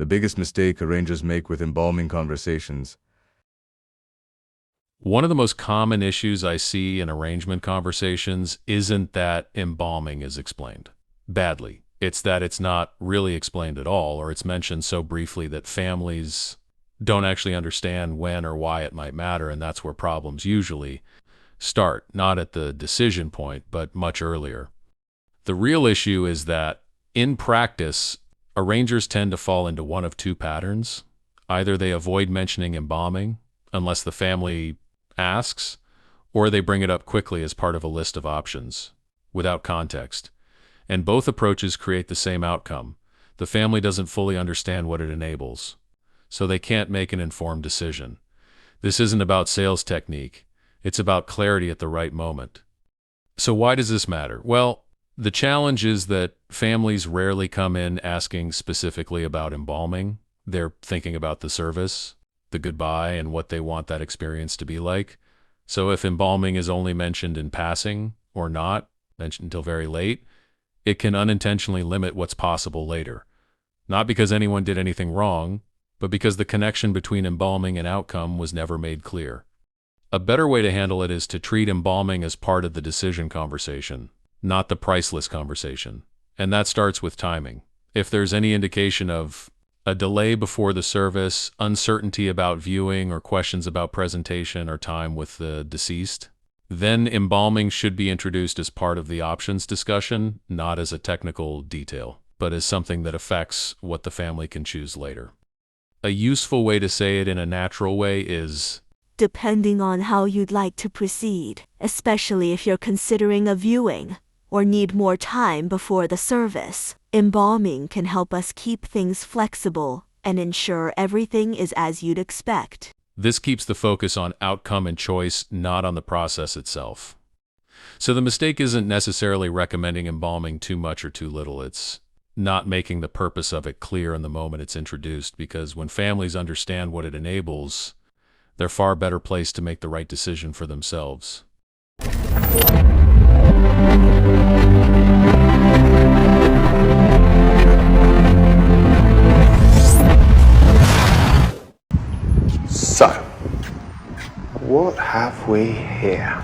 biggest mistake arrangers make with embalming conversations. One of the most common issues I see in arrangement conversations isn't that embalming is explained badly. It's that it's not really explained at all, or it's mentioned so briefly that families don't actually understand when or why it might matter, and that's where problems usually start, not at the decision point, but much earlier. The real issue is that, in practice, arrangers tend to fall into one of two patterns. Either they avoid mentioning embalming unless the family asks, or they bring it up quickly as part of a list of options, without context. And both approaches create the same outcome. The family doesn't fully understand what it enables, so they can't make an informed decision. This isn't about sales technique. It's about clarity at the right moment. So why does this matter? Well, the challenge is that families rarely come in asking specifically about embalming. They're thinking about the service, the goodbye, and what they want that experience to be like. So if embalming is only mentioned in passing, or not mentioned until very late, it can unintentionally limit what's possible later. Not because anyone did anything wrong, but because the connection between embalming and outcome was never made clear. A better way to handle it is to treat embalming as part of the decision conversation, not the priceless conversation. And that starts with timing. If there's any indication of a delay before the service, uncertainty about viewing, or questions about presentation or time with the deceased, then embalming should be introduced as part of the options discussion, not as a technical detail, but as something that affects what the family can choose later. A useful way to say it in a natural way is, depending on how you'd like to proceed, especially if you're considering a viewing or need more time before the service. Embalming can help us keep things flexible and ensure everything is as you'd expect. This keeps the focus on outcome and choice, not on the process itself. So the mistake isn't necessarily recommending embalming too much or too little. It's not making the purpose of it clear in the moment it's introduced, because when families understand what it enables, they're far better placed to make the right decision for themselves. So, what have we here?